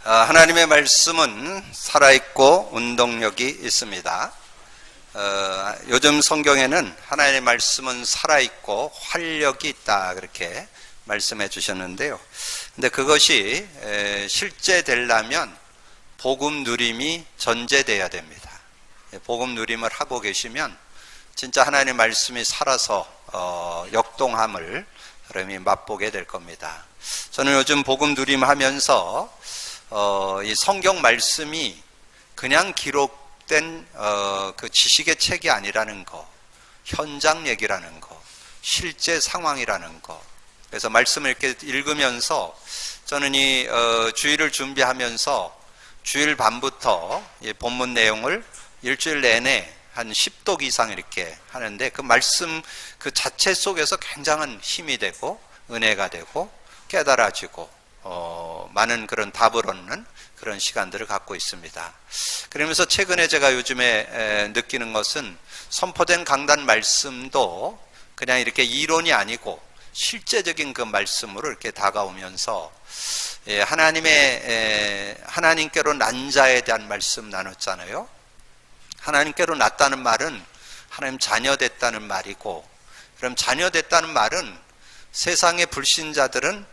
하나님의 말씀은 살아있고 운동력이 있습니다. 요즘 성경에는 하나님의 말씀은 살아있고 활력이 있다 그렇게 말씀해 주셨는데요. 근데 그것이 실제 되려면 복음 누림이 전제돼야 됩니다. 복음 누림을 하고 계시면 진짜 하나님의 말씀이 살아서 역동함을 여러분이 맛보게 될 겁니다. 저는 요즘 복음 누림하면서 이 성경 말씀이 그냥 기록된 그 지식의 책이 아니라는 거, 현장 얘기라는 거, 실제 상황이라는 거. 그래서 말씀을 이렇게 읽으면서 저는 이 주일을 준비하면서 주일 밤부터 이 본문 내용을 일주일 내내 한 10독 이상 이렇게 하는데 그 말씀 그 자체 속에서 굉장한 힘이 되고 은혜가 되고 깨달아지고 많은 그런 답을 얻는 그런 시간들을 갖고 있습니다. 그러면서 최근에 제가 요즘에 느끼는 것은 선포된 강단 말씀도 그냥 이렇게 이론이 아니고 실제적인 그 말씀으로 이렇게 다가오면서 하나님께로 난 자에 대한 말씀 나눴잖아요. 하나님께로 났다는 말은 하나님 자녀 됐다는 말이고, 그럼 자녀 됐다는 말은 세상의 불신자들은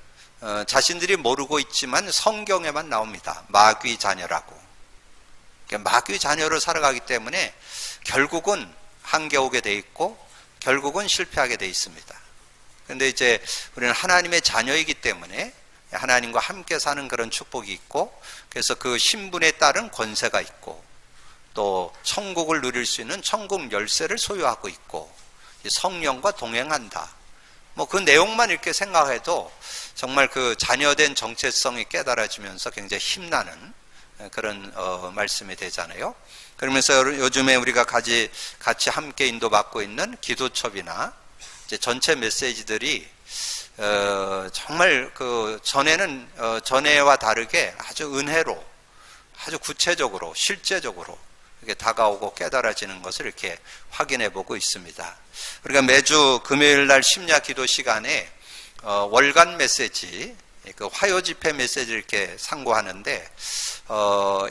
자신들이 모르고 있지만 성경에만 나옵니다. 마귀 자녀라고. 마귀 자녀로 살아가기 때문에 결국은 한겨우게 돼 있고 결국은 실패하게 돼 있습니다. 그런데 이제 우리는 하나님의 자녀이기 때문에 하나님과 함께 사는 그런 축복이 있고, 그래서 그 신분에 따른 권세가 있고, 또 천국을 누릴 수 있는 천국 열쇠를 소유하고 있고, 성령과 동행한다. 뭐 그 내용만 이렇게 생각해도 정말 그 자녀된 정체성이 깨달아지면서 굉장히 힘나는 그런 말씀이 되잖아요. 그러면서 요즘에 우리가 같이 함께 인도받고 있는 기도첩이나 이제 전체 메시지들이 정말 그 전에와 다르게 아주 은혜로, 아주 구체적으로, 실제적으로 이렇게 다가오고 깨달아지는 것을 이렇게 확인해 보고 있습니다. 우리가 매주 금요일 날 심야 기도 시간에 월간 메시지, 그 화요 집회 메시지를 이렇게 상고하는데,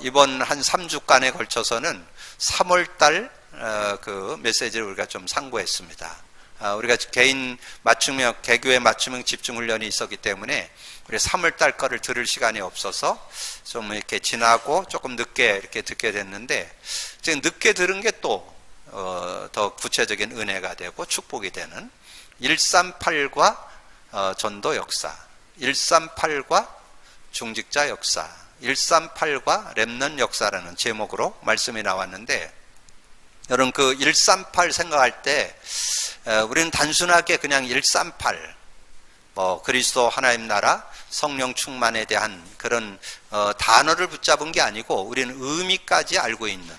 이번 한 3주간에 걸쳐서는 3월달 그 메시지를 우리가 좀 상고했습니다. 우리가 개인 맞춤형, 개교의 맞춤형 집중훈련이 있었기 때문에 우리 3월달 거를 들을 시간이 없어서 좀 이렇게 지나고 조금 늦게 이렇게 듣게 됐는데, 지금 늦게 들은 게 또 더 구체적인 은혜가 되고 축복이 되는 138과 전도 역사, 138과 중직자 역사, 138과 렘넌트 역사라는 제목으로 말씀이 나왔는데, 여러분 그 138 생각할 때 우리는 단순하게 그냥 138 그리스도 하나님 나라 성령 충만에 대한 그런 단어를 붙잡은 게 아니고 우리는 의미까지 알고 있는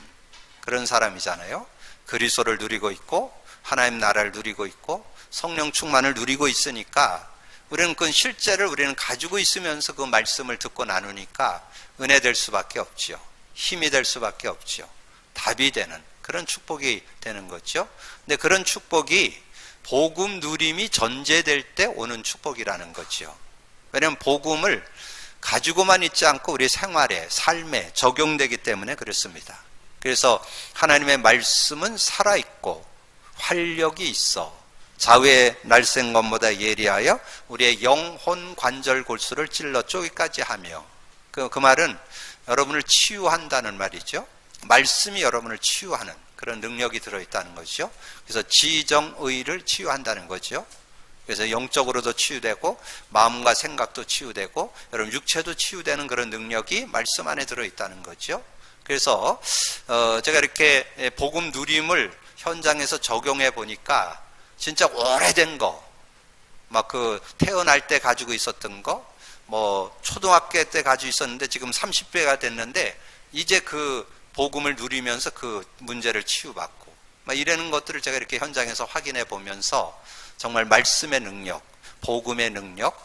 그런 사람이잖아요. 그리스도를 누리고 있고 하나님 나라를 누리고 있고 성령 충만을 누리고 있으니까 우리는 그 실제를 우리는 가지고 있으면서 그 말씀을 듣고 나누니까 은혜 될 수밖에 없지요. 힘이 될 수밖에 없지요. 답이 되는 그런 축복이 되는 거죠. 근데 그런 축복이 복음 누림이 전제될 때 오는 축복이라는 거죠. 왜냐하면 복음을 가지고만 있지 않고 우리 생활에, 삶에 적용되기 때문에 그렇습니다. 그래서 하나님의 말씀은 살아있고 활력이 있어 좌우의 날쌘 것보다 예리하여 우리의 영혼 관절 골수를 찔러 쪼기까지 하며, 그 말은 여러분을 치유한다는 말이죠. 말씀이 여러분을 치유하는 그런 능력이 들어있다는 거죠. 그래서 지정의를 치유한다는 거죠. 그래서 영적으로도 치유되고 마음과 생각도 치유되고 여러분 육체도 치유되는 그런 능력이 말씀 안에 들어있다는 거죠. 그래서 제가 이렇게 복음 누림을 현장에서 적용해 보니까 진짜 오래된 거, 막 그 태어날 때 가지고 있었던 거, 뭐 초등학교 때 가지고 있었는데 지금 30배가 됐는데 이제 그 복음을 누리면서 그 문제를 치유받고 막 이러는 것들을 제가 이렇게 현장에서 확인해 보면서 정말 말씀의 능력, 복음의 능력,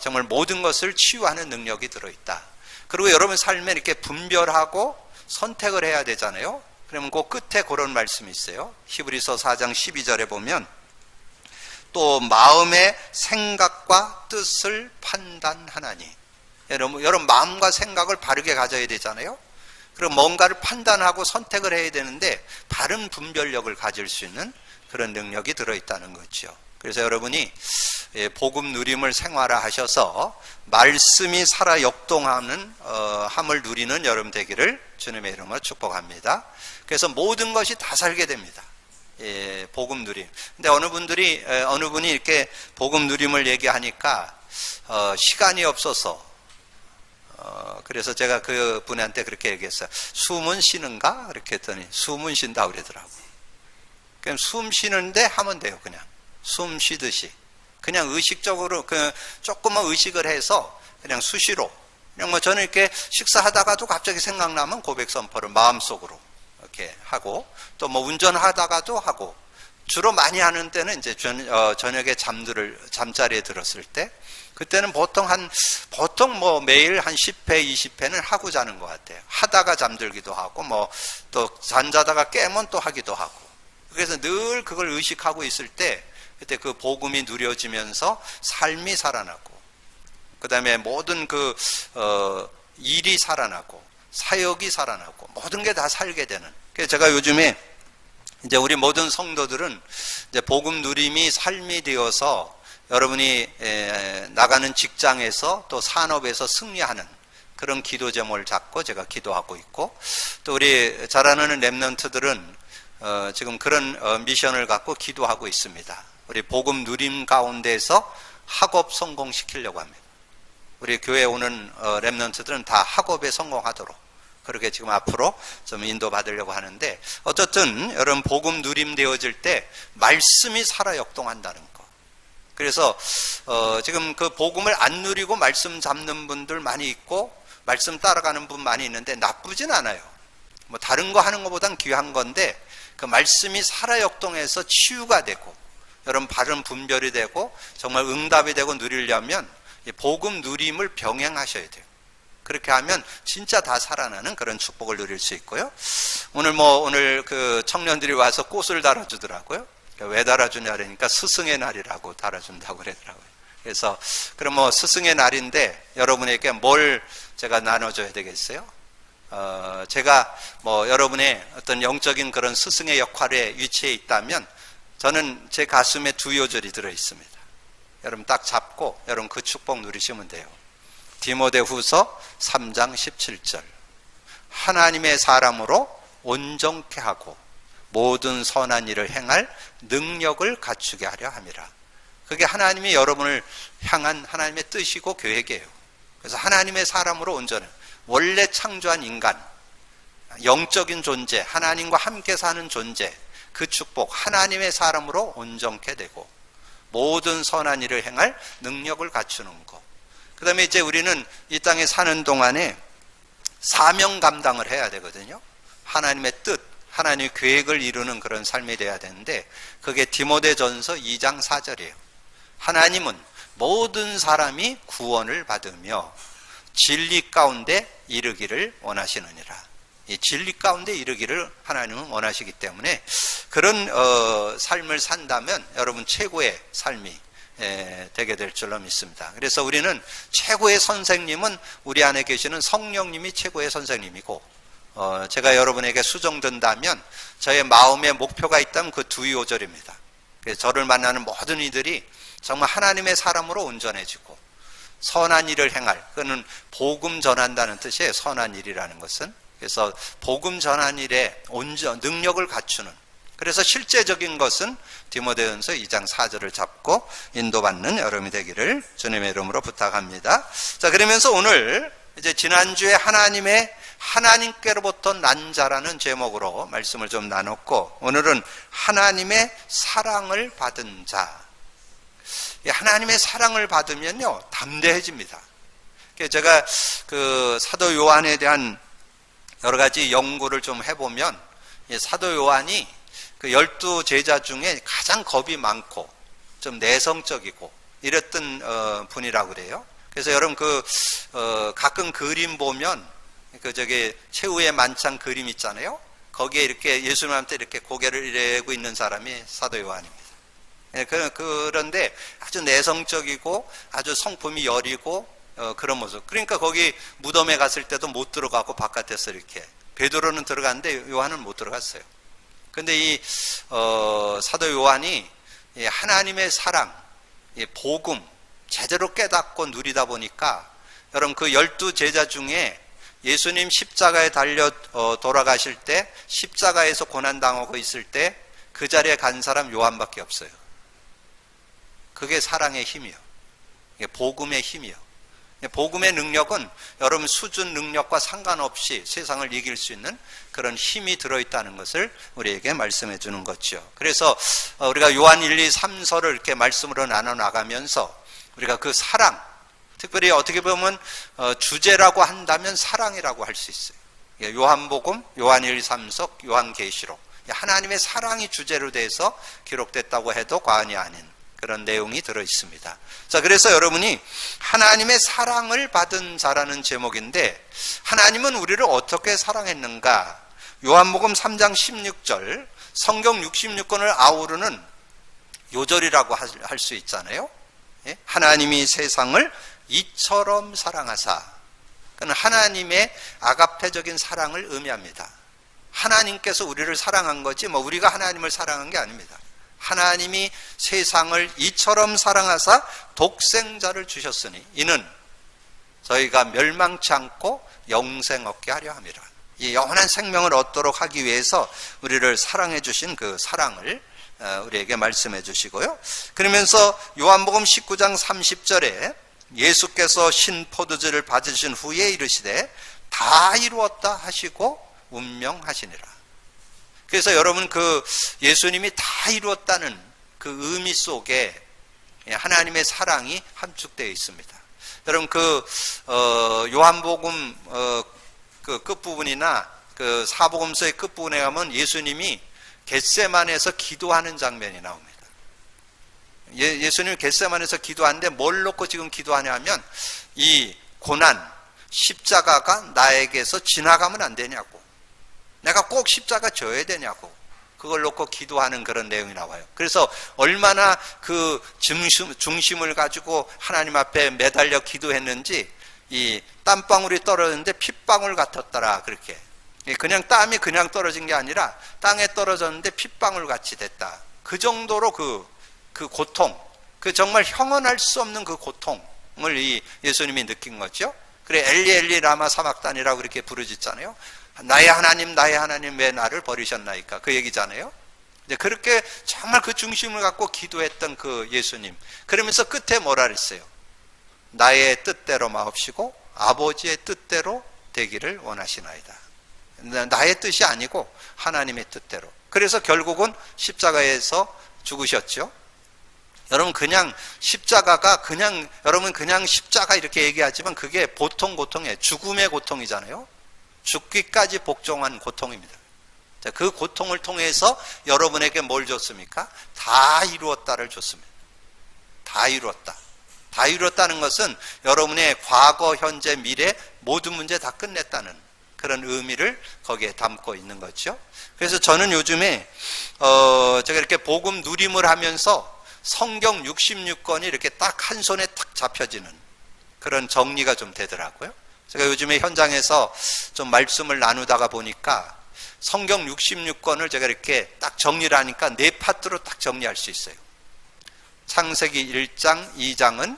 정말 모든 것을 치유하는 능력이 들어있다. 그리고 여러분 삶에 이렇게 분별하고 선택을 해야 되잖아요. 그러면 그 끝에 그런 말씀이 있어요. 히브리서 4장 12절에 보면 또 마음의 생각과 뜻을 판단하나니, 여러분 마음과 생각을 바르게 가져야 되잖아요. 그리고 뭔가를 판단하고 선택을 해야 되는데 바른 분별력을 가질 수 있는 그런 능력이 들어있다는 거죠. 그래서 여러분이 복음 누림을 생활화하셔서 말씀이 살아 역동하는 함을 누리는 여러분 되기를 주님의 이름으로 축복합니다. 그래서 모든 것이 다 살게 됩니다. 복음 누림. 근데 어느 분이 이렇게 복음 누림을 얘기하니까 시간이 없어서 그래서 제가 그 분한테 그렇게 얘기했어요. 숨은 쉬는가? 그렇게 했더니 숨은 쉰다 그러더라고. 그냥 숨 쉬는데 하면 돼요. 그냥 숨 쉬듯이 그냥 의식적으로 조금만 의식을 해서 그냥 수시로 그냥 뭐 저는 이렇게 식사하다가도 갑자기 생각나면 고백 선포를 마음속으로 이렇게 하고 또 뭐 운전하다가도 하고 주로 많이 하는 때는 이제 저녁에 잠자리에 들었을 때 그때는 보통 뭐 매일 한 10회, 20회는 하고 자는 것 같아요. 하다가 잠들기도 하고, 뭐 또 잠자다가 깨면 또 하기도 하고. 그래서 늘 그걸 의식하고 있을 때, 그때 그 복음이 누려지면서 삶이 살아나고, 그 다음에 모든 일이 살아나고, 사역이 살아나고, 모든 게 다 살게 되는. 그래서 제가 요즘에 이제 우리 모든 성도들은 이제 복음 누림이 삶이 되어서 여러분이 나가는 직장에서 또 산업에서 승리하는 그런 기도 제목을 잡고 제가 기도하고 있고 또 우리 자라나는 렘넌트들은 지금 그런 미션을 갖고 기도하고 있습니다. 우리 복음 누림 가운데서 학업 성공시키려고 합니다. 우리 교회에 오는 렘넌트들은 다 학업에 성공하도록 그렇게 지금 앞으로 좀 인도받으려고 하는데 어쨌든 여러분 복음 누림 되어질 때 말씀이 살아 역동한다는 거. 그래서 지금 그 복음을 안 누리고 말씀 잡는 분들 많이 있고 말씀 따라가는 분 많이 있는데 나쁘진 않아요. 뭐 다른 거 하는 것보단 귀한 건데 그 말씀이 살아 역동해서 치유가 되고 여러분 바른 분별이 되고 정말 응답이 되고 누리려면 복음 누림을 병행하셔야 돼요. 그렇게 하면 진짜 다 살아나는 그런 축복을 누릴 수 있고요. 오늘 그 청년들이 와서 꽃을 달아주더라고요. 왜 달아주냐 그러니까 스승의 날이라고 달아준다고 그러더라고요. 그래서 그럼 뭐 스승의 날인데 여러분에게 뭘 제가 나눠줘야 되겠어요? 제가 뭐 여러분의 어떤 영적인 그런 스승의 역할에 위치해 있다면 저는 제 가슴에 2요절이 들어 있습니다. 여러분 딱 잡고 여러분 그 축복 누리시면 돼요. 디모데후서 3장 17절 하나님의 사람으로 온전케 하고 모든 선한 일을 행할 능력을 갖추게 하려 함이라. 그게 하나님이 여러분을 향한 하나님의 뜻이고 계획이에요. 그래서 하나님의 사람으로 온전해. 원래 창조한 인간, 영적인 존재, 하나님과 함께 사는 존재, 그 축복, 하나님의 사람으로 온전케 되고 모든 선한 일을 행할 능력을 갖추는 것. 그 다음에 이제 우리는 이 땅에 사는 동안에 사명 감당을 해야 되거든요. 하나님의 뜻, 하나님의 계획을 이루는 그런 삶이 돼야 되는데 그게 디모데전서 2장 4절이에요. 하나님은 모든 사람이 구원을 받으며 진리 가운데 이르기를 원하시느니라. 이 진리 가운데 이르기를 하나님은 원하시기 때문에 그런 삶을 산다면 여러분 최고의 삶이 되게 될 줄로 믿습니다. 그래서 우리는 최고의 선생님은 우리 안에 계시는 성령님이 최고의 선생님이고 제가 여러분에게 수정된다면 저의 마음의 목표가 있다면 그 2요절입니다. 그래서 저를 만나는 모든 이들이 정말 하나님의 사람으로 온전해지고 선한 일을 행할, 그는 복음 전한다는 뜻이에요. 선한 일이라는 것은. 그래서 복음 전한 일에 능력을 갖추는, 그래서 실제적인 것은 디모데전서 2장 4절을 잡고 인도받는 여러분이 되기를 주님의 이름으로 부탁합니다. 자, 그러면서 오늘 이제 지난주에 하나님께로부터 난 자라는 제목으로 말씀을 좀 나눴고 오늘은 하나님의 사랑을 받은 자. 하나님의 사랑을 받으면요 담대해집니다. 제가 그 사도 요한에 대한 여러 가지 연구를 좀 해보면 사도 요한이 그 12제자 중에 가장 겁이 많고 좀 내성적이고 이랬던 분이라고 그래요. 그래서 여러분 가끔 그림 보면 최후의 만찬 그림 있잖아요. 거기에 이렇게 예수님한테 이렇게 고개를 내고 있는 사람이 사도 요한입니다. 그런데 아주 내성적이고 아주 성품이 여리고 그런 모습. 그러니까 거기 무덤에 갔을 때도 못 들어가고 바깥에서 이렇게, 베드로는 들어갔는데 요한은 못 들어갔어요. 근데 이 사도 요한이 하나님의 사랑, 복음 제대로 깨닫고 누리다 보니까, 여러분 그 12 제자 중에 예수님 십자가에 달려 돌아가실 때, 십자가에서 고난당하고 있을 때 그 자리에 간 사람 요한밖에 없어요. 그게 사랑의 힘이요, 복음의 힘이요. 복음의 능력은 여러분 수준 능력과 상관없이 세상을 이길 수 있는 그런 힘이 들어있다는 것을 우리에게 말씀해 주는 거죠. 그래서 우리가 요한 1, 2, 3서를 이렇게 말씀으로 나눠 나가면서 우리가 그 사랑, 특별히 어떻게 보면 주제라고 한다면 사랑이라고 할 수 있어요. 요한복음, 요한 1, 3서, 요한계시록, 하나님의 사랑이 주제로 돼서 기록됐다고 해도 과언이 아닌 그런 내용이 들어있습니다. 자, 그래서 여러분이 하나님의 사랑을 받은 자라는 제목인데, 하나님은 우리를 어떻게 사랑했는가? 요한복음 3장 16절, 성경 66권을 아우르는 요절이라고 할 수 있잖아요. 하나님이 세상을 이처럼 사랑하사. 그건 하나님의 아가페적인 사랑을 의미합니다. 하나님께서 우리를 사랑한 거지 우리가 하나님을 사랑한 게 아닙니다. 하나님이 세상을 이처럼 사랑하사 독생자를 주셨으니 이는 저희가 멸망치 않고 영생 얻게 하려 함이라. 이 영원한 생명을 얻도록 하기 위해서 우리를 사랑해 주신 그 사랑을 우리에게 말씀해 주시고요. 그러면서 요한복음 19장 30절에 예수께서 신포도주를 받으신 후에 이르시되 다 이루었다 하시고 운명하시니라. 그래서 여러분 그 예수님이 다 이루었다는 그 의미 속에 하나님의 사랑이 함축되어 있습니다. 여러분 그 요한복음 그 끝부분이나 그 사복음서의 끝부분에 가면 예수님이 겟세마네에서 기도하는 장면이 나옵니다. 예수님이 겟세마네에서 기도하는데 뭘 놓고 지금 기도하냐면 이 고난, 십자가가 나에게서 지나가면 안 되냐고, 내가 꼭 십자가 져야 되냐고, 그걸 놓고 기도하는 그런 내용이 나와요. 그래서 얼마나 그 중심을 가지고 하나님 앞에 매달려 기도했는지 이 땀방울이 떨어졌는데 핏방울 같았더라, 그렇게. 그냥 땀이 그냥 떨어진 게 아니라 땅에 떨어졌는데 핏방울 같이 됐다. 그 정도로 그 고통, 그 정말 형언할 수 없는 그 고통을 이 예수님이 느낀 거죠. 그래 엘리 엘리 라마 사막단이라고 그렇게 부르짖잖아요. 나의 하나님 왜 나를 버리셨나이까, 그 얘기잖아요. 이제 그렇게 정말 그 중심을 갖고 기도했던 그 예수님, 그러면서 끝에 뭐라 그랬어요? 나의 뜻대로 마옵시고 아버지의 뜻대로 되기를 원하시나이다. 나의 뜻이 아니고 하나님의 뜻대로. 그래서 결국은 십자가에서 죽으셨죠. 여러분 그냥 십자가가 여러분 그냥 십자가 이렇게 얘기하지만 그게 보통 고통이에요. 죽음의 고통이잖아요. 죽기까지 복종한 고통입니다. 자, 그 고통을 통해서 여러분에게 뭘 줬습니까? 다 이루었다를 줬습니다. 다 이루었다. 다 이루었다는 것은 여러분의 과거, 현재, 미래 모든 문제 다 끝냈다는 그런 의미를 거기에 담고 있는 거죠. 그래서 저는 요즘에 제가 이렇게 복음 누림을 하면서 성경 66권이 이렇게 딱 한 손에 딱 잡혀지는 그런 정리가 좀 되더라고요. 제가 요즘에 현장에서 좀 말씀을 나누다가 보니까 성경 66권을 제가 이렇게 딱 정리를 하니까 네 파트로 딱 정리할 수 있어요. 창세기 1장, 2장은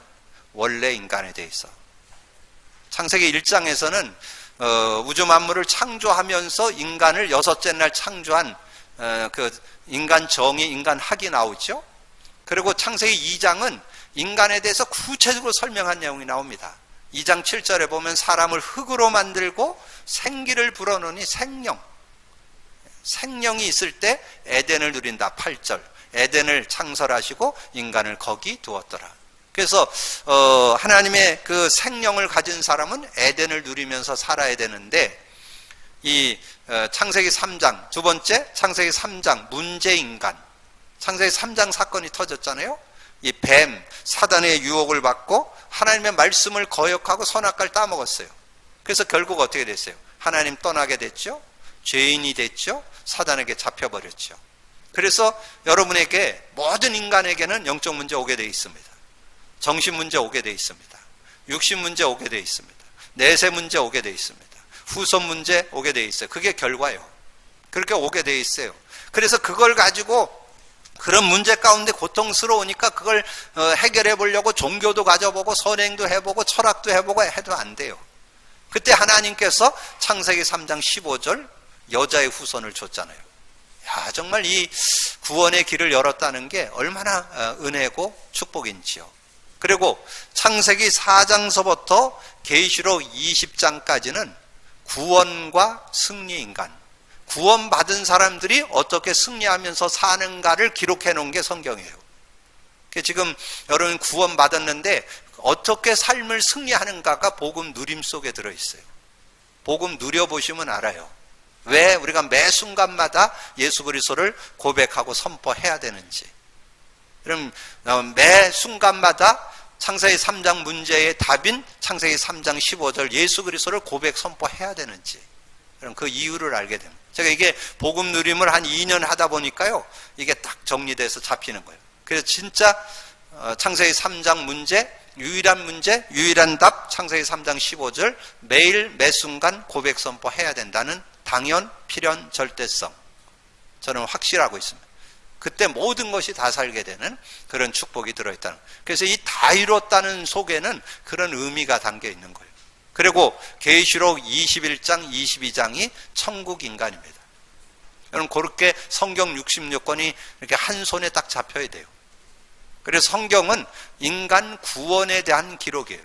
원래 인간에 대해서. 창세기 1장에서는 우주 만물을 창조하면서 인간을 여섯째 날 창조한 그 인간 정의, 인간 학이 나오죠. 그리고 창세기 2장은 인간에 대해서 구체적으로 설명한 내용이 나옵니다. 2장 7절에 보면 사람을 흙으로 만들고 생기를 불어넣으니 생명이 있을 때 에덴을 누린다. 8절 에덴을 창설하시고 인간을 거기 두었더라. 그래서 하나님의 그 생명을 가진 사람은 에덴을 누리면서 살아야 되는데, 이 창세기 3장 두 번째, 창세기 3장 문제인간, 창세기 3장 사건이 터졌잖아요. 이 뱀 사단의 유혹을 받고 하나님의 말씀을 거역하고 선악과를 따먹었어요. 그래서 결국 어떻게 됐어요? 하나님 떠나게 됐죠. 죄인이 됐죠. 사단에게 잡혀버렸죠. 그래서 여러분에게, 모든 인간에게는 영적 문제 오게 되어 있습니다. 정신 문제 오게 되어 있습니다. 육신 문제 오게 돼 있습니다. 내세 문제 오게 돼 있습니다. 후손 문제 오게 돼 있어요. 그게 결과예요. 그렇게 오게 돼 있어요. 그래서 그걸 가지고 그런 문제 가운데 고통스러우니까 그걸 해결해 보려고 종교도 가져보고 선행도 해보고 철학도 해보고 해도 안 돼요. 그때 하나님께서 창세기 3장 15절 여자의 후손을 줬잖아요. 야, 정말 이 구원의 길을 열었다는 게 얼마나 은혜고 축복인지요. 그리고 창세기 4장서부터 계시록 20장까지는 구원과 승리 인간, 구원받은 사람들이 어떻게 승리하면서 사는가를 기록해 놓은 게 성경이에요. 지금 여러분 구원받았는데 어떻게 삶을 승리하는가가 복음 누림 속에 들어있어요. 복음 누려보시면 알아요. 왜 우리가 매 순간마다 예수 그리스도를 고백하고 선포해야 되는지. 그럼 매 순간마다 창세기 3장 문제의 답인 창세기 3장 15절 예수 그리스도를 고백 선포해야 되는지. 그럼 그 이유를 알게 됩니다. 제가 이게 복음 누림을 한 2년 하다 보니까요, 이게 딱 정리돼서 잡히는 거예요. 그래서 진짜 창세기 3장 문제, 유일한 답 창세기 3장 15절 매일 매 순간 고백 선포해야 된다는 당연, 필연, 절대성, 저는 확실하고 있습니다. 그때 모든 것이 다 살게 되는 그런 축복이 들어있다는 거예요. 그래서 이 다 이뤘다는 속에는 그런 의미가 담겨 있는 거예요. 그리고 계시록 21장, 22장이 천국 인간입니다. 여러분 그렇게 성경 66권이 이렇게 한 손에 딱 잡혀야 돼요. 그래서 성경은 인간 구원에 대한 기록이에요.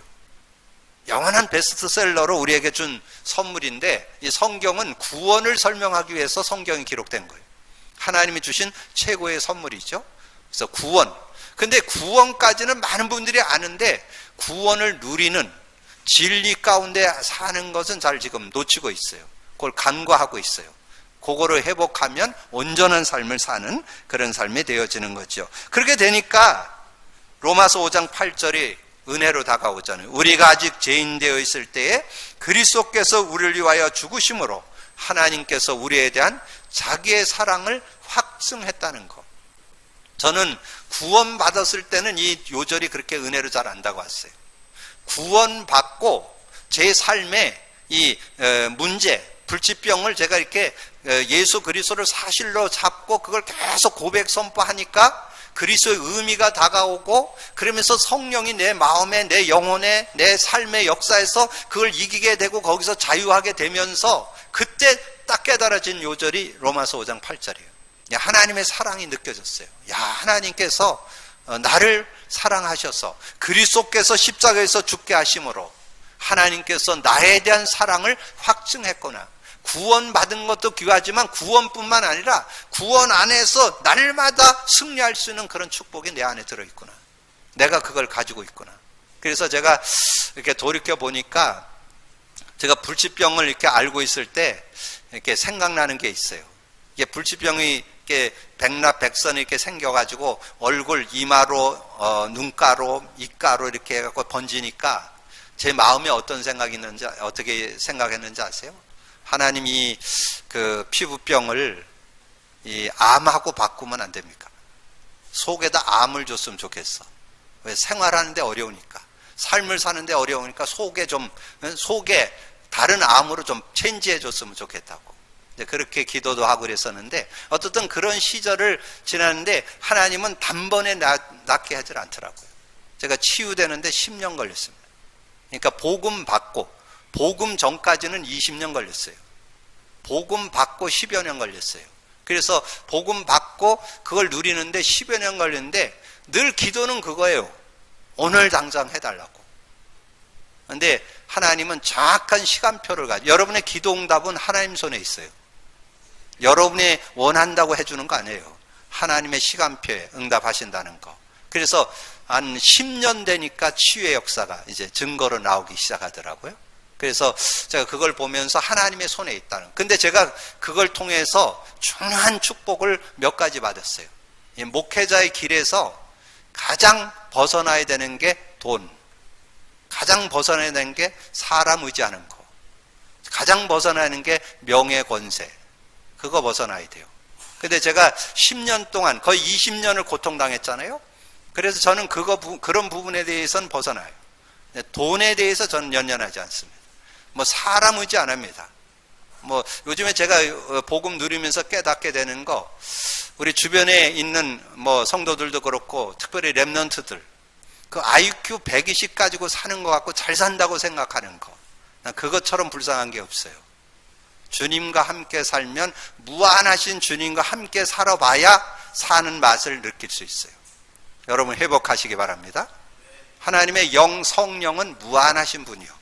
영원한 베스트셀러로 우리에게 준 선물인데 이 성경은 구원을 설명하기 위해서 성경이 기록된 거예요. 하나님이 주신 최고의 선물이죠. 그래서 구원. 근데 구원까지는 많은 분들이 아는데 구원을 누리는 진리 가운데 사는 것은 잘 지금 놓치고 있어요. 그걸 간과하고 있어요. 그거를 회복하면 온전한 삶을 사는 그런 삶이 되어지는 거죠. 그렇게 되니까 로마서 5장 8절이 은혜로 다가오잖아요. 우리가 아직 죄인 되어 있을 때에 그리스도께서 우리를 위하여 죽으심으로 하나님께서 우리에 대한 자기의 사랑을 확증했다는 것. 저는 구원받았을 때는 이 요절이 그렇게 은혜로 잘 안 다가왔어요. 구원받고 제 삶에 이 문제, 불치병을 제가 이렇게 예수 그리스도를 사실로 잡고 그걸 계속 고백 선포하니까 그리스도의 의미가 다가오고 그러면서 성령이 내 마음에 내 영혼에 내 삶의 역사에서 그걸 이기게 되고 거기서 자유하게 되면서 그때 딱 깨달아진 요절이 로마서 5장 8절이에요. 하나님의 사랑이 느껴졌어요. 야, 하나님께서 나를 사랑하셔서 그리스도께서 십자가에서 죽게 하심으로 하나님께서 나에 대한 사랑을 확증했구나. 구원받은 것도 귀하지만 구원뿐만 아니라 구원 안에서 날마다 승리할 수 있는 그런 축복이 내 안에 들어있구나. 내가 그걸 가지고 있구나. 그래서 제가 이렇게 돌이켜 보니까 제가 불치병을 이렇게 알고 있을 때 이렇게 생각나는 게 있어요. 이게 불치병이 이렇게 백납백선이 이렇게 생겨가지고 얼굴, 이마로, 눈가로, 입가로 이렇게 해갖고 번지니까 제 마음에 어떤 생각이 있는지, 어떻게 생각했는지 아세요? 하나님이 그 피부병을 이 암하고 바꾸면 안 됩니까? 속에다 암을 줬으면 좋겠어. 왜? 생활하는데 어려우니까. 삶을 사는데 어려우니까 속에 다른 암으로 좀 체인지해 줬으면 좋겠다고. 그렇게 기도도 하고 그랬었는데 어떻든 그런 시절을 지났는데 하나님은 단번에 낫게 하질 않더라고요. 제가 치유되는데 10년 걸렸습니다. 그러니까 복음 받고 복음 전까지는 20년 걸렸어요. 복음 받고 10여 년 걸렸어요. 그래서 복음 받고 그걸 누리는데 10여 년 걸렸는데 늘 기도는 그거예요. 오늘 당장 해달라고. 그런데 하나님은 정확한 시간표를 가지고 여러분의 기도 응답은 하나님 손에 있어요. 여러분이 원한다고 해주는 거 아니에요. 하나님의 시간표에 응답하신다는 거. 그래서 한 10년 되니까 치유의 역사가 이제 증거로 나오기 시작하더라고요. 그래서 제가 그걸 보면서 하나님의 손에 있다는. 근데 제가 그걸 통해서 중요한 축복을 몇 가지 받았어요. 이 목회자의 길에서 가장 벗어나야 되는 게 돈, 가장 벗어나야 되는 게 사람 의지하는 거, 가장 벗어나는 게 명예 권세, 그거 벗어나야 돼요. 근데 제가 10년 동안 거의 20년을 고통당했잖아요. 그래서 저는 그런 부분에 대해서는 벗어나요. 돈에 대해서 저는 연연하지 않습니다. 뭐 사람 의지 안 합니다. 뭐 요즘에 제가 복음 누리면서 깨닫게 되는 거, 우리 주변에 있는 뭐 성도들도 그렇고 특별히 렘넌트들, 그 IQ 120 가지고 사는 것 같고 잘 산다고 생각하는 거, 그것처럼 불쌍한 게 없어요. 주님과 함께 살면, 무한하신 주님과 함께 살아봐야 사는 맛을 느낄 수 있어요. 여러분 회복하시기 바랍니다. 하나님의 영, 성령은 무한하신 분이요,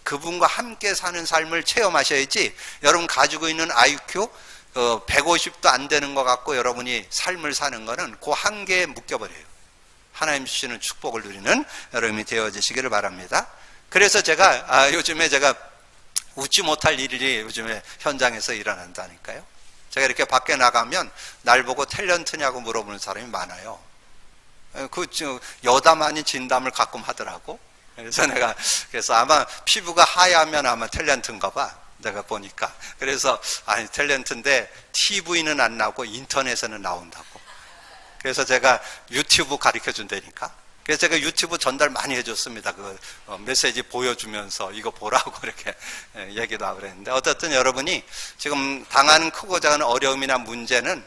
그분과 함께 사는 삶을 체험하셔야지 여러분 가지고 있는 IQ 150도 안 되는 것 같고 여러분이 삶을 사는 거는 그 한계에 묶여버려요. 하나님 주시는 축복을 누리는 여러분이 되어지시기를 바랍니다. 그래서 제가 요즘에 제가 웃지 못할 일이 요즘에 현장에서 일어난다니까요. 제가 이렇게 밖에 나가면 날 보고 탤런트냐고 물어보는 사람이 많아요. 그 여담 아닌 진담을 가끔 하더라고. 그래서 아마 피부가 하얗면 아마 탤런트인가 봐, 내가 보니까. 그래서 아니 탤런트인데 TV는 안 나오고 인터넷에는 나온다고. 그래서 제가 유튜브 가르쳐 준다니까. 그래서 제가 유튜브 전달 많이 해줬습니다. 그 메시지 보여주면서 이거 보라고 이렇게 얘기도 하고 그랬는데, 어쨌든 여러분이 지금 당하는 크고 작은 어려움이나 문제는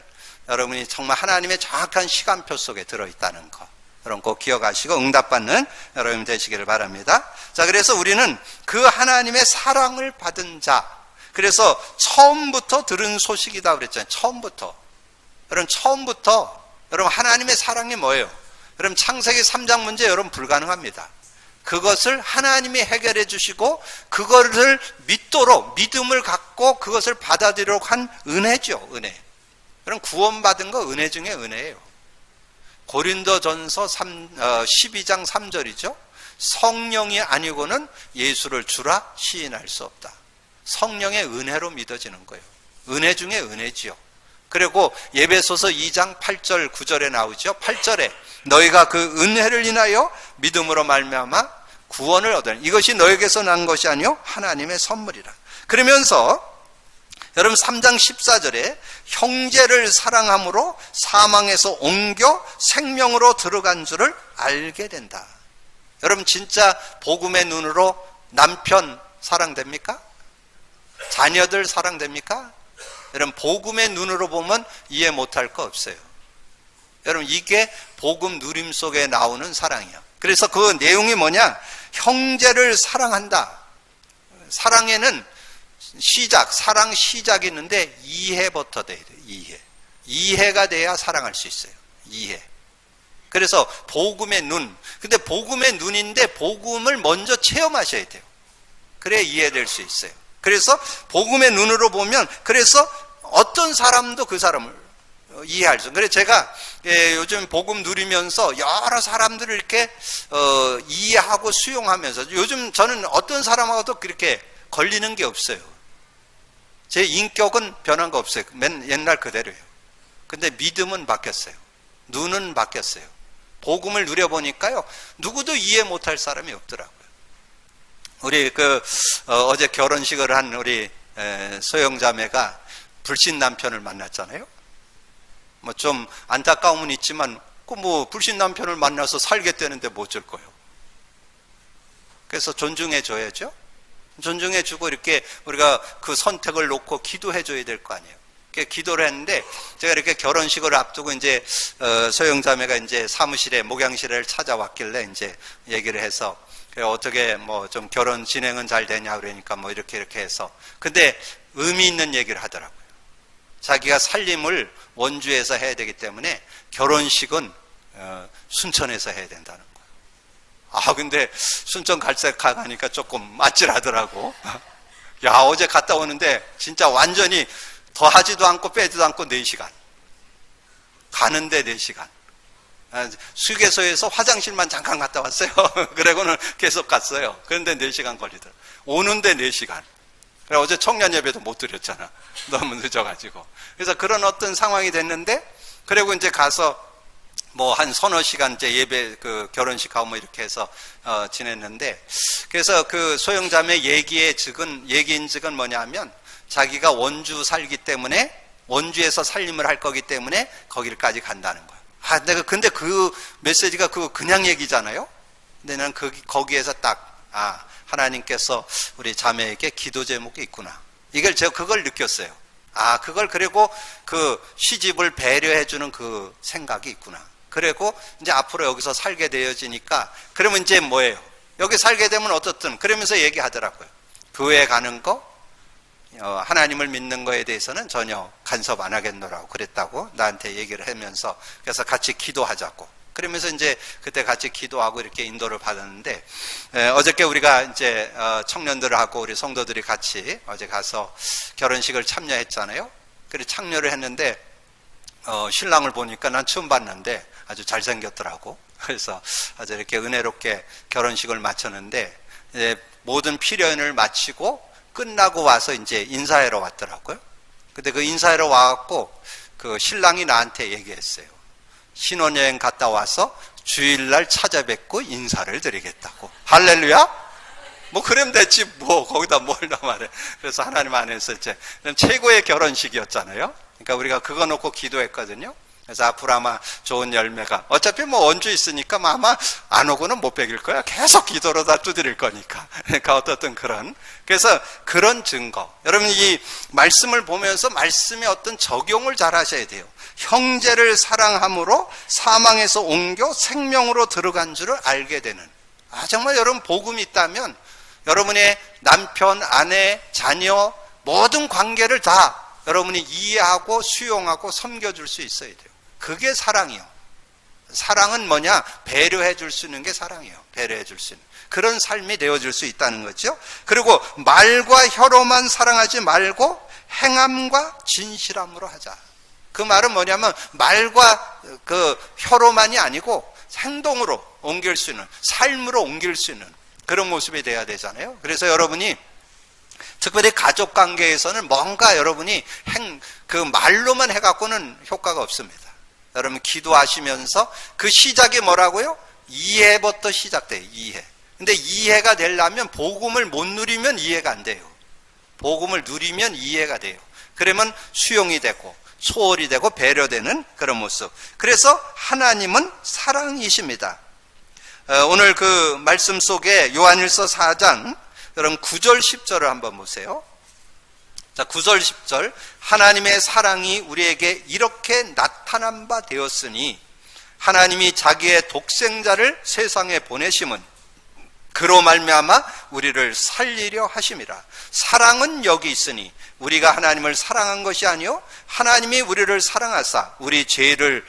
여러분이 정말 하나님의 정확한 시간표 속에 들어있다는 거, 여러분 꼭 기억하시고 응답받는 여러분 되시기를 바랍니다. 자, 그래서 우리는 그 하나님의 사랑을 받은 자, 그래서 처음부터 들은 소식이다 그랬잖아요. 처음부터 여러분 하나님의 사랑이 뭐예요? 여러분 창세기 3장 문제 여러분 불가능합니다. 그것을 하나님이 해결해 주시고 그것을 믿도록, 믿음을 갖고 그것을 받아들이도록 한 은혜죠. 은혜. 여러분 구원받은 거 은혜 중에 은혜예요. 고린도전서 12장 3절이죠. 성령이 아니고는 예수를 주라 시인할 수 없다. 성령의 은혜로 믿어지는 거예요. 은혜 중에 은혜지요. 그리고 에베소서 2장 8절 9절에 나오죠. 8절에 너희가 그 은혜를 인하여 믿음으로 말미암아 구원을 얻으니 이것이 너에게서 난 것이 아니요 하나님의 선물이라. 그러면서 여러분 3장 14절에 형제를 사랑함으로 사망에서 옮겨 생명으로 들어간 줄을 알게 된다. 여러분 진짜 복음의 눈으로 남편 사랑됩니까? 자녀들 사랑됩니까? 여러분 복음의 눈으로 보면 이해 못할 거 없어요. 여러분 이게 복음 누림 속에 나오는 사랑이야. 그래서 그 내용이 뭐냐? 형제를 사랑한다. 사랑에는 사랑 시작이 있는데 이해부터 돼야 돼요. 이해가 돼야 사랑할 수 있어요. 이해. 그래서 복음의 눈. 근데 복음의 눈인데 복음을 먼저 체험하셔야 돼요. 그래야 이해될 수 있어요. 그래서 복음의 눈으로 보면, 그래서 어떤 사람도 그 사람을 이해할 수. 그래서 제가 요즘 복음 누리면서 여러 사람들을 이렇게 이해하고 수용하면서 요즘 저는 어떤 사람하고도 그렇게 걸리는 게 없어요. 제 인격은 변한 거 없어요. 옛날 그대로예요. 근데 믿음은 바뀌었어요. 눈은 바뀌었어요. 복음을 누려보니까요, 누구도 이해 못할 사람이 없더라고요. 우리 어제 결혼식을 한 우리 소영자매가 불신 남편을 만났잖아요. 뭐 좀 안타까움은 있지만 불신 남편을 만나서 살겠다는데 뭐 어쩔 거예요. 그래서 존중해 줘야죠. 존중해 주고 이렇게 우리가 그 선택을 놓고 기도해 줘야 될 거 아니에요. 기도를 했는데, 제가 이렇게 결혼식을 앞두고 이제 소영자매가 이제 사무실에 목양실을 찾아왔길래 이제 얘기를 해서 어떻게 뭐 좀 결혼 진행은 잘 되냐 그러니까 뭐 이렇게 해서, 근데 의미 있는 얘기를 하더라고요. 자기가 살림을 원주에서 해야 되기 때문에 결혼식은 순천에서 해야 된다는 거예요. 근데 순천 가니까 조금 아찔하더라고. 야, 어제 갔다 오는데 진짜 완전히 더하지도 않고 빼지도 않고 4시간. 가는데 4시간. 휴게소에서 화장실만 잠깐 갔다 왔어요. 그러고는 계속 갔어요. 그런데 4시간 걸리더라고요. 오는데 4시간. 그래, 어제 청년 예배도 못 드렸잖아. 너무 늦어가지고. 그래서 그런 어떤 상황이 됐는데, 그리고 이제 가서 뭐 한 서너 시간 이제 예배, 결혼식 하고 뭐 이렇게 해서 지냈는데, 그래서 그 소영자매 얘기인즉은 뭐냐면, 자기가 원주 살기 때문에 원주에서 살림을 할 거기 때문에 거기까지 간다는 거야. 근데 그 메시지가 그냥 얘기잖아요. 근데 난 거기에서 딱 아, 하나님께서 우리 자매에게 기도 제목이 있구나. 이걸 제가 그걸 느꼈어요. 아, 그걸 그리고 그 시집을 배려해주는 그 생각이 있구나. 그리고 이제 앞으로 여기서 살게 되어지니까 그러면 이제 뭐예요? 여기 살게 되면 어떻든 그러면서 얘기하더라고요. 교회 가는 거, 하나님을 믿는 거에 대해서는 전혀 간섭 안 하겠노라고 그랬다고 나한테 얘기를 하면서 그래서 같이 기도하자고. 그러면서 이제 그때 같이 기도하고 이렇게 인도를 받았는데 어저께 우리가 이제 청년들하고 우리 성도들이 같이 어제 가서 결혼식을 참여했잖아요. 그래서 참여를 했는데 신랑을 보니까 난 처음 봤는데 아주 잘생겼더라고. 그래서 아주 이렇게 은혜롭게 결혼식을 마쳤는데 모든 피련을 마치고 끝나고 와서 이제 인사하러 왔더라고요. 근데 그 인사하러 와갖고 그 신랑이 나한테 얘기했어요. 신혼여행 갔다 와서 주일날 찾아뵙고 인사를 드리겠다고. 할렐루야? 뭐 그러면 됐지 뭐 거기다 뭘 더 말해. 그래서 하나님 안에서 이제 최고의 결혼식이었잖아요. 그러니까 우리가 그거 놓고 기도했거든요. 그래서 앞으로 아마 좋은 열매가 어차피 뭐 원주 있으니까 아마 안 오고는 못 베길 거야. 계속 기도로 다 두드릴 거니까. 그러니까 어떻든 그래서 그런 증거. 여러분 이 말씀을 보면서 말씀의 어떤 적용을 잘 하셔야 돼요. 형제를 사랑함으로 사망에서 옮겨 생명으로 들어간 줄을 알게 되는. 정말 여러분 복음이 있다면 여러분의 남편, 아내, 자녀 모든 관계를 다 여러분이 이해하고 수용하고 섬겨줄 수 있어야 돼요. 그게 사랑이요. 사랑은 뭐냐? 배려해 줄 수 있는 게 사랑이에요. 배려해 줄 수 있는 그런 삶이 되어줄 수 있다는 거죠. 그리고 말과 혀로만 사랑하지 말고 행함과 진실함으로 하자. 그 말은 뭐냐면 말과 그 혀로만이 아니고 행동으로 옮길 수 있는, 삶으로 옮길 수 있는 그런 모습이 돼야 되잖아요. 그래서 여러분이 특별히 가족 관계에서는 뭔가 여러분이 그 말로만 해갖고는 효과가 없습니다. 여러분 기도하시면서 그 시작이 뭐라고요? 이해부터 시작돼요. 이해. 근데 이해가 되려면 복음을 못 누리면 이해가 안 돼요. 복음을 누리면 이해가 돼요. 그러면 수용이 되고 소홀이 되고 배려되는 그런 모습. 그래서 하나님은 사랑이십니다. 오늘 그 말씀 속에 요한일서 4장 여러분 9절 10절을 한번 보세요. 자, 9절 10절 하나님의 사랑이 우리에게 이렇게 나타난 바 되었으니 하나님이 자기의 독생자를 세상에 보내심은 그로 말미암아 우리를 살리려 하심이라. 사랑은 여기 있으니 우리가 하나님을 사랑한 것이 아니요 하나님이 우리를 사랑하사 우리 죄를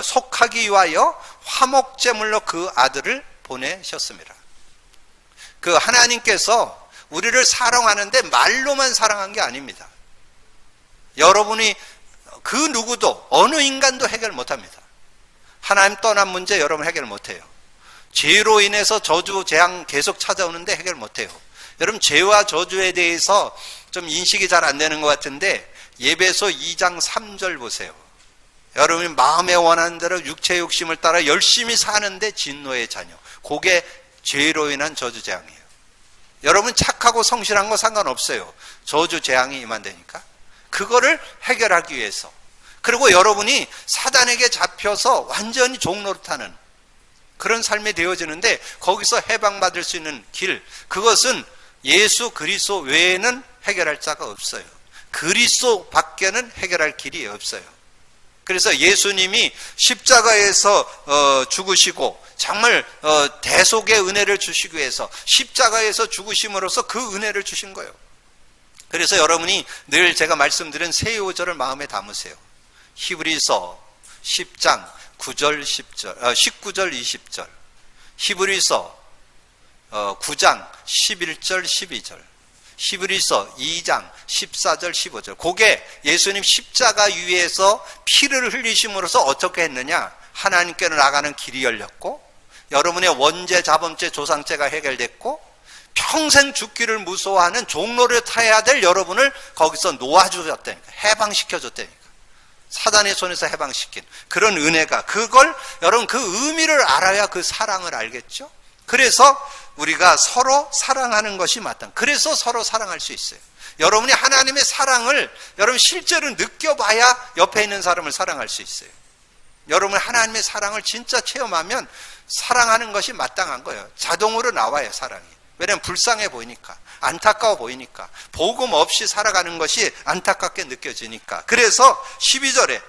속하기 위하여 화목제물로 그 아들을 보내셨습니다. 그 하나님께서 우리를 사랑하는데 말로만 사랑한 게 아닙니다. 여러분이 그 누구도 어느 인간도 해결 못합니다. 하나님 떠난 문제 여러분 해결 못해요. 죄로 인해서 저주 재앙 계속 찾아오는데 해결 못해요. 여러분 죄와 저주에 대해서 좀 인식이 잘 안 되는 것 같은데 예배소 2장 3절 보세요. 여러분이 마음에 원하는 대로 육체 욕심을 따라 열심히 사는데 진노의 자녀. 그게 죄로 인한 저주 재앙이에요. 여러분 착하고 성실한 거 상관없어요. 저주 재앙이 임한다니까. 그거를 해결하기 위해서. 그리고 여러분이 사단에게 잡혀서 완전히 종노릇하는 그런 삶이 되어지는데 거기서 해방받을 수 있는 길, 그것은 예수 그리스도 외에는 해결할 자가 없어요. 그리스도 밖에는 해결할 길이 없어요. 그래서 예수님이 십자가에서 죽으시고 정말 대속의 은혜를 주시기 위해서 십자가에서 죽으심으로써 그 은혜를 주신 거예요. 그래서 여러분이 늘 제가 말씀드린 세 요절을 마음에 담으세요. 히브리서 10장 9절 10절 19절 20절 히브리서 9장 11절 12절 히브리서 2장 14절 15절 그게 예수님 십자가 위에서 피를 흘리심으로써 어떻게 했느냐. 하나님께로 나가는 길이 열렸고 여러분의 원죄, 자범죄, 조상죄가 해결됐고 평생 죽기를 무서워하는 종로를 타야 될 여러분을 거기서 놓아주셨다니까. 해방시켜줬다니까. 사단의 손에서 해방시킨 그런 은혜가, 그걸 여러분 그 의미를 알아야 그 사랑을 알겠죠. 그래서 우리가 서로 사랑하는 것이 맞다. 그래서 서로 사랑할 수 있어요. 여러분이 하나님의 사랑을 여러분 실제로 느껴봐야 옆에 있는 사람을 사랑할 수 있어요. 여러분 하나님의 사랑을 진짜 체험하면 사랑하는 것이 마땅한 거예요. 자동으로 나와요, 사랑이. 왜냐하면 불쌍해 보이니까, 안타까워 보이니까, 복음 없이 살아가는 것이 안타깝게 느껴지니까. 그래서 12절에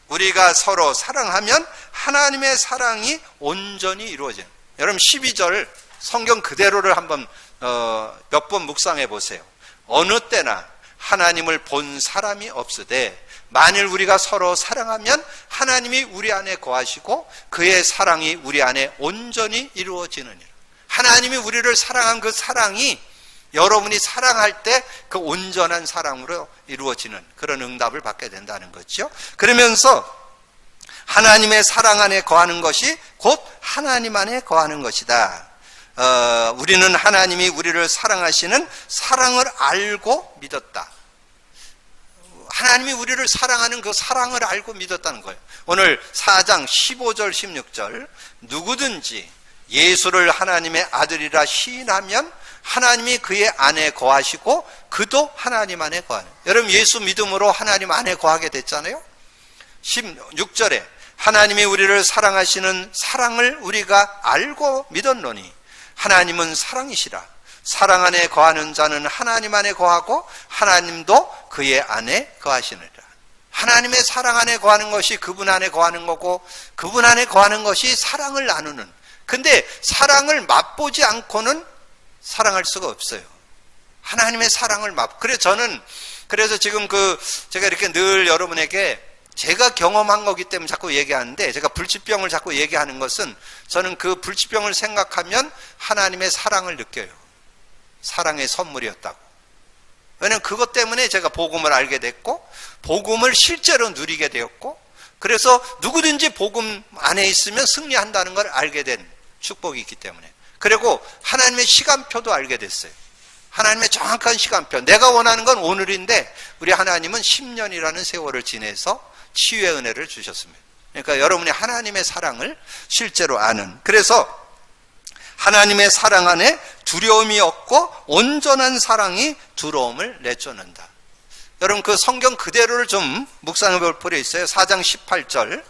우리가 서로 사랑하면 하나님의 사랑이 온전히 이루어져요. 여러분 12절 성경 그대로를 한번 몇 번 묵상해 보세요. 어느 때나 하나님을 본 사람이 없으되 만일 우리가 서로 사랑하면 하나님이 우리 안에 거하시고 그의 사랑이 우리 안에 온전히 이루어지느니라. 하나님이 우리를 사랑한 그 사랑이 여러분이 사랑할 때 그 온전한 사랑으로 이루어지는 그런 응답을 받게 된다는 거죠. 그러면서 하나님의 사랑 안에 거하는 것이 곧 하나님 안에 거하는 것이다. 우리는 하나님이 우리를 사랑하시는 사랑을 알고 믿었다. 하나님이 우리를 사랑하는 그 사랑을 알고 믿었다는 거예요. 오늘 4장 15절 16절 누구든지 예수를 하나님의 아들이라 시인하면 하나님이 그의 안에 거하시고 그도 하나님 안에 거하는. 여러분 예수 믿음으로 하나님 안에 거하게 됐잖아요. 16절에 하나님이 우리를 사랑하시는 사랑을 우리가 알고 믿었노니 하나님은 사랑이시라. 사랑 안에 거하는 자는 하나님 안에 거하고 하나님도 그의 안에 거하시느니라. 하나님의 사랑 안에 거하는 것이 그분 안에 거하는 거고 그분 안에 거하는 것이 사랑을 나누는. 근데 사랑을 맛보지 않고는 사랑할 수가 없어요. 하나님의 사랑을 그래서 지금 제가 이렇게 늘 여러분에게 제가 경험한 거기 때문에 자꾸 얘기하는데, 제가 불치병을 자꾸 얘기하는 것은 저는 그 불치병을 생각하면 하나님의 사랑을 느껴요. 사랑의 선물이었다고. 왜냐하면 그것 때문에 제가 복음을 알게 됐고 복음을 실제로 누리게 되었고, 그래서 누구든지 복음 안에 있으면 승리한다는 걸 알게 된 축복이 있기 때문에. 그리고 하나님의 시간표도 알게 됐어요. 하나님의 정확한 시간표. 내가 원하는 건 오늘인데 우리 하나님은 10년이라는 세월을 지내서 치유의 은혜를 주셨습니다. 그러니까 여러분이 하나님의 사랑을 실제로 아는. 그래서 하나님의 사랑 안에 두려움이 없고 온전한 사랑이 두려움을 내쫓는다. 여러분 그 성경 그대로를 좀 묵상해 볼 필요 있어요. 4장 18절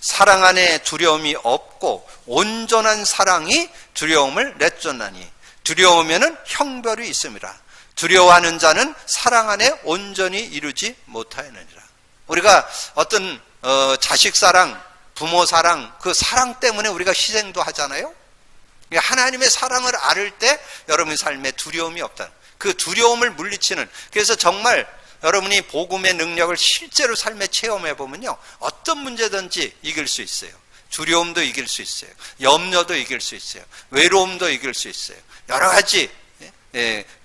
사랑 안에 두려움이 없고 온전한 사랑이 두려움을 내쫓나니 두려우면은 형벌이 있습니다. 두려워하는 자는 사랑 안에 온전히 이루지 못하느니라. 우리가 어떤 자식 사랑, 부모 사랑, 그 사랑 때문에 우리가 희생도 하잖아요. 하나님의 사랑을 알을 때 여러분의 삶에 두려움이 없다. 그 두려움을 물리치는. 그래서 정말 여러분이 복음의 능력을 실제로 삶에 체험해 보면요, 어떤 문제든지 이길 수 있어요. 두려움도 이길 수 있어요. 염려도 이길 수 있어요. 외로움도 이길 수 있어요. 여러 가지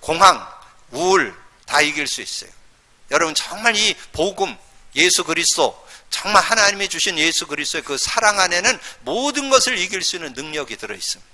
공황, 우울 다 이길 수 있어요. 여러분 정말 이 복음, 예수 그리스도, 정말 하나님이 주신 예수 그리스도의 그 사랑 안에는 모든 것을 이길 수 있는 능력이 들어있습니다.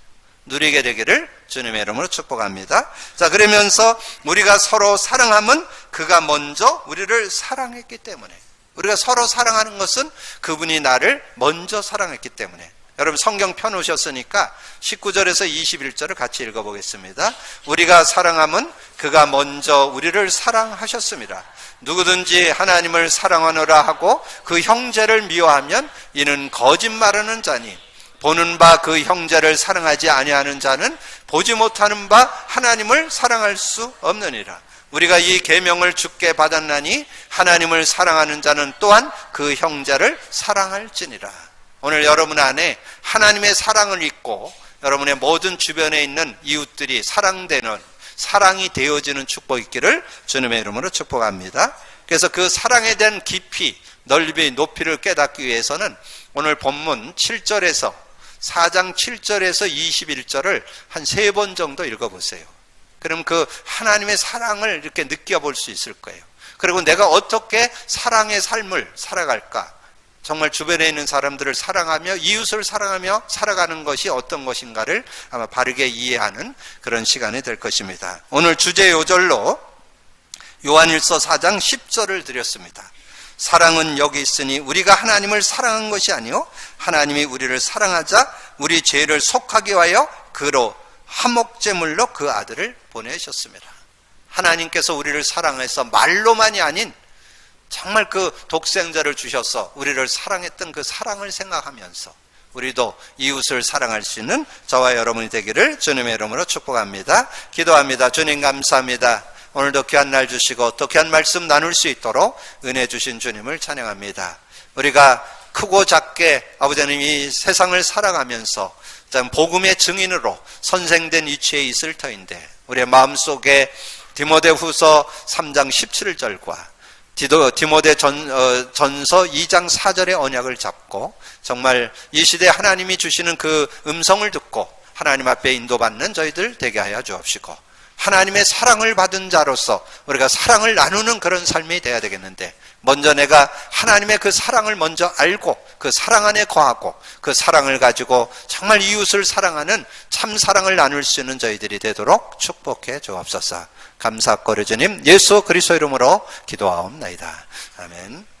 누리게 되기를 주님의 이름으로 축복합니다. 자, 그러면서 우리가 서로 사랑하면 그가 먼저 우리를 사랑했기 때문에, 우리가 서로 사랑하는 것은 그분이 나를 먼저 사랑했기 때문에. 여러분 성경 펴놓으셨으니까 19절에서 21절을 같이 읽어보겠습니다. 우리가 사랑하면 그가 먼저 우리를 사랑하셨습니다. 누구든지 하나님을 사랑하노라 하고 그 형제를 미워하면 이는 거짓말하는 자니 보는 바 그 형제를 사랑하지 아니하는 자는 보지 못하는 바 하나님을 사랑할 수 없느니라. 우리가 이 계명을 주께 받았나니 하나님을 사랑하는 자는 또한 그 형제를 사랑할지니라. 오늘 여러분 안에 하나님의 사랑을 잊고 여러분의 모든 주변에 있는 이웃들이 사랑되는, 사랑이 되어지는 축복 있기를 주님의 이름으로 축복합니다. 그래서 그 사랑에 대한 깊이, 넓이, 높이를 깨닫기 위해서는 오늘 본문 7절에서 4장 7절에서 21절을 한 3번 정도 읽어보세요. 그럼 그 하나님의 사랑을 이렇게 느껴볼 수 있을 거예요. 그리고 내가 어떻게 사랑의 삶을 살아갈까? 정말 주변에 있는 사람들을 사랑하며 이웃을 사랑하며 살아가는 것이 어떤 것인가를 아마 바르게 이해하는 그런 시간이 될 것입니다. 오늘 주제 요절로 요한일서 4장 10절을 드렸습니다. 사랑은 여기 있으니 우리가 하나님을 사랑한 것이 아니요 하나님이 우리를 사랑하자 우리 죄를 속하게 하여 그로 화목제물로 그 아들을 보내셨습니다. 하나님께서 우리를 사랑해서 말로만이 아닌 정말 그 독생자를 주셔서 우리를 사랑했던 그 사랑을 생각하면서 우리도 이웃을 사랑할 수 있는 저와 여러분이 되기를 주님의 이름으로 축복합니다. 기도합니다. 주님 감사합니다. 오늘도 귀한 날 주시고 또 귀한 말씀 나눌 수 있도록 은혜 주신 주님을 찬양합니다. 우리가 크고 작게 아버지 하나님 이 세상을 살아가면서 복음의 증인으로 선생된 위치에 있을 터인데 우리의 마음속에 디모데후서 3장 17절과 디모데전서 2장 4절의 언약을 잡고 정말 이 시대에 하나님이 주시는 그 음성을 듣고 하나님 앞에 인도받는 저희들 되게 하여 주옵시고 하나님의 사랑을 받은 자로서 우리가 사랑을 나누는 그런 삶이 돼야 되겠는데 먼저 내가 하나님의 그 사랑을 먼저 알고 그 사랑 안에 거하고 그 사랑을 가지고 정말 이웃을 사랑하는 참 사랑을 나눌 수 있는 저희들이 되도록 축복해 주옵소서. 감사하고 주님 예수 그리스도 이름으로 기도하옵나이다. 아멘.